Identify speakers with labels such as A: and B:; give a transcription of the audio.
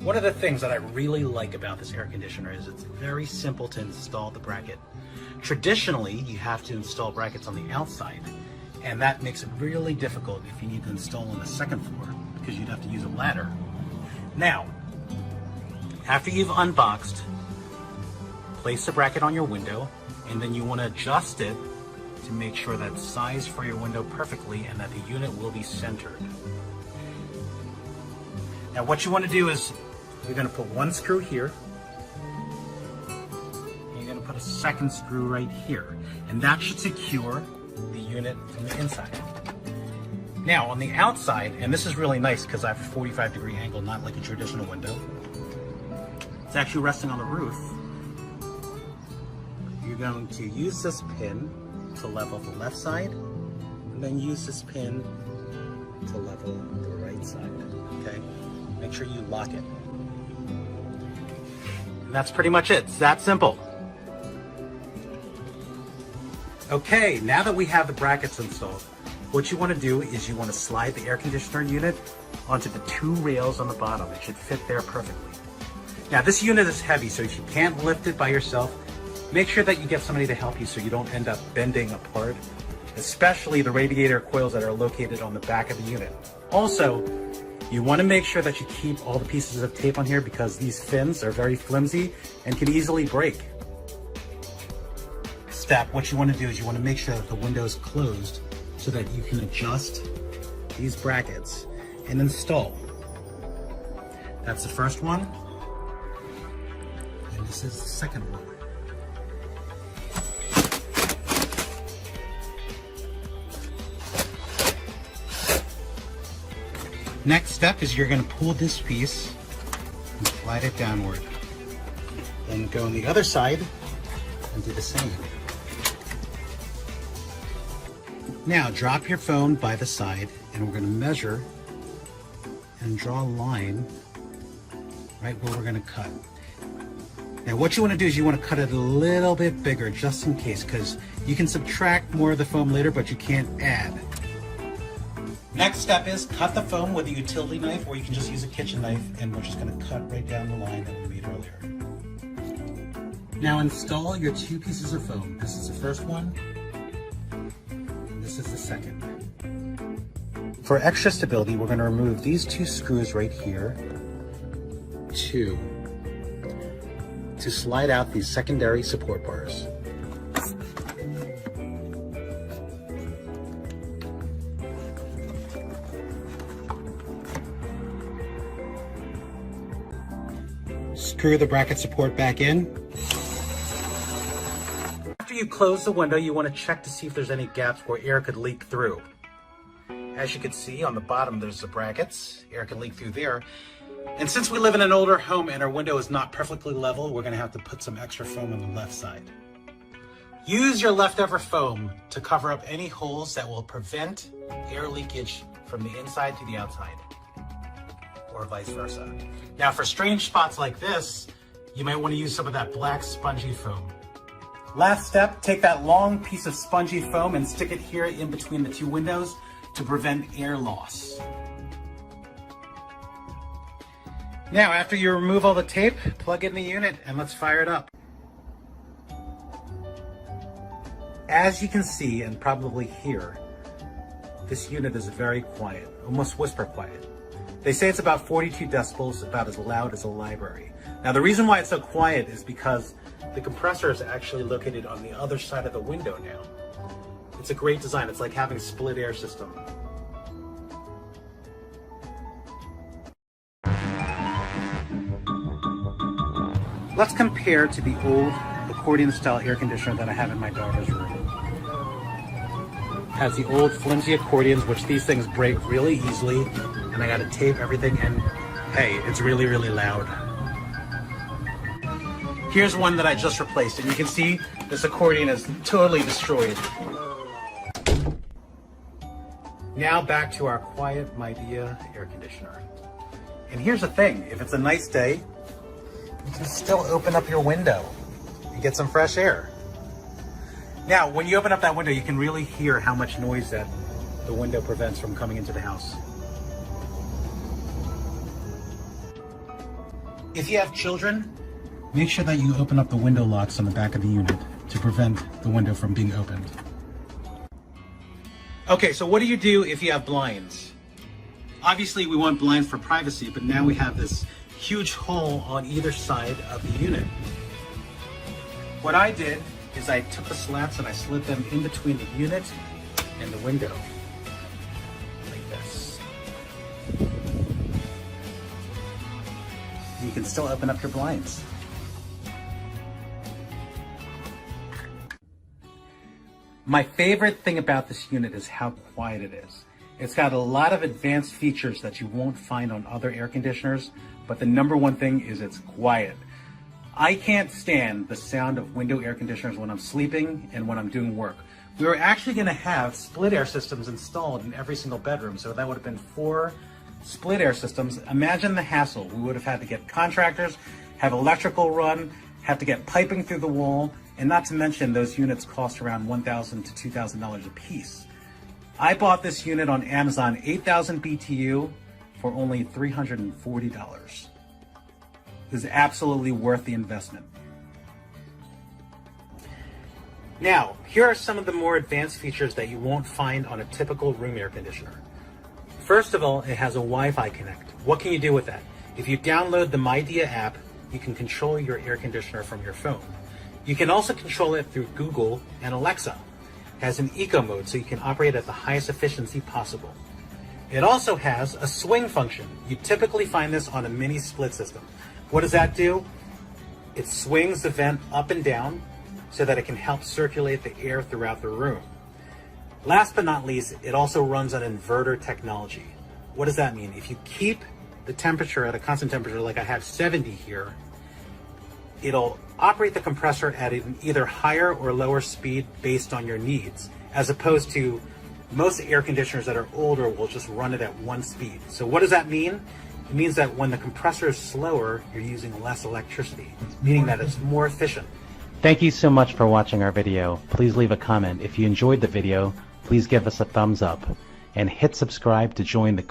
A: One of the things that I really like about this air conditioner is it's very simple to install the bracket. Traditionally, you have to install brackets on the outside, and that makes it really difficult if you need to install on the second floor because you'd have to use a ladder. Now, after you've unboxed, place the bracket on your window, and then you want to adjust it to make sure that it's sized for your window perfectly and that the unit will be centered. Now what you want to do is you're going to put one screw here, and you're going to put a second screw right here, and that should secure the unit from the inside. Now on the outside, and this is really nice because I have a 45-degree angle, not like a traditional window. It's actually resting on the roof. You're going to use this pin to level the left side, and then use this pin to level the right side, okay? Make sure you lock it. And that's pretty much it. It's that simple. Okay, now that we have the brackets installed, what you want to do is you want to slide the air conditioner unit onto the two rails on the bottom. It should fit there perfectly. Now this unit is heavy, so if you can't lift it by yourself, make sure that you get somebody to help you so you don't end up bending apart, especially the radiator coils that are located on the back of the unit. Also, you want to make sure that you keep all the pieces of tape on here because these fins are very flimsy and can easily break. Step, what you want to do is you want to make sure that the window is closed so that you can adjust these brackets and install. That's the first one, and this is the second one. Next step is you're going to pull this piece and slide it downward. Then go on the other side and do the same. Now drop your phone by the side and we're going to measure and draw a line right where we're going to cut. Now what you want to do is you want to cut it a little bit bigger just in case, because you can subtract more of the foam later but you can't add. Next step is cut the foam with a utility knife, or you can just use a kitchen knife, and we're just going to cut right down the line that we made earlier. Now install your two pieces of foam. This is the first one, and this is the second. For extra stability, we're going to remove these two screws right here to slide out these secondary support bars. Screw the bracket support back in. After you close the window, you want to check to see if there's any gaps where air could leak through. As you can see on the bottom, there's the brackets. Air can leak through there. And since we live in an older home and our window is not perfectly level, we're going to have to put some extra foam on the left side. Use your leftover foam to cover up any holes that will prevent air leakage from the inside to the outside, or vice versa. Now for strange spots like this, you might want to use some of that black spongy foam. Last step, take that long piece of spongy foam and stick it here in between the two windows to prevent air loss. Now after you remove all the tape, plug in the unit and let's fire it up. As you can see and probably hear, this unit is very quiet, almost whisper quiet. They say it's about 42 decibels, about as loud as a library. Now the reason why it's so quiet is because the compressor is actually located on the other side of the window now. It's a great design. It's like having a split air system. Let's compare to the old accordion style air conditioner that I have in my daughter's room. It has the old flimsy accordions, which these things break really easily, and I gotta tape everything, and hey, it's really, really loud. Here's one that I just replaced, and you can see this accordion is totally destroyed. Now back to our quiet Midea air conditioner. And here's the thing, if it's a nice day, you can still open up your window and get some fresh air. Now, when you open up that window, you can really hear how much noise that the window prevents from coming into the house. If you have children, make sure that you open up the window locks on the back of the unit to prevent the window from being opened. Okay, so what do you do if you have blinds? Obviously we want blinds for privacy, but now we have this huge hole on either side of the unit. What I did is I took the slats and I slid them in between the unit and the window, like this. You can still open up your blinds. My favorite thing about this unit is how quiet it is. It's got a lot of advanced features that you won't find on other air conditioners, but the number one thing is it's quiet. I can't stand the sound of window air conditioners when I'm sleeping and when I'm doing work. We were actually going to have split air systems installed in every single bedroom, so that would have been 4 split air systems. Imagine the hassle. We would have had to get contractors, have electrical run, have to get piping through the wall, and not to mention those units cost around $1,000 to $2,000 a piece. I bought this unit on Amazon, 8,000 BTU, for only $340. It is absolutely worth the investment. Now, here are some of the more advanced features that you won't find on a typical room air conditioner. First of all, it has a Wi-Fi connect. What can you do with that? If you download the Midea app, you can control your air conditioner from your phone. You can also control it through Google and Alexa. It has an eco mode, so you can operate at the highest efficiency possible. It also has a swing function. You typically find this on a mini split system. What does that do? It swings the vent up and down so that it can help circulate the air throughout the room. Last but not least, it also runs on inverter technology. What does that mean? If you keep the temperature at a constant temperature, like I have 70 here, it'll operate the compressor at an either higher or lower speed based on your needs, as opposed to most air conditioners that are older will just run it at 1 speed. So what does that mean? It means that when the compressor is slower, you're using less electricity, meaning that it's more efficient. Thank you so much for watching our video. Please leave a comment. If you enjoyed the video, please give us a thumbs up and hit subscribe to join the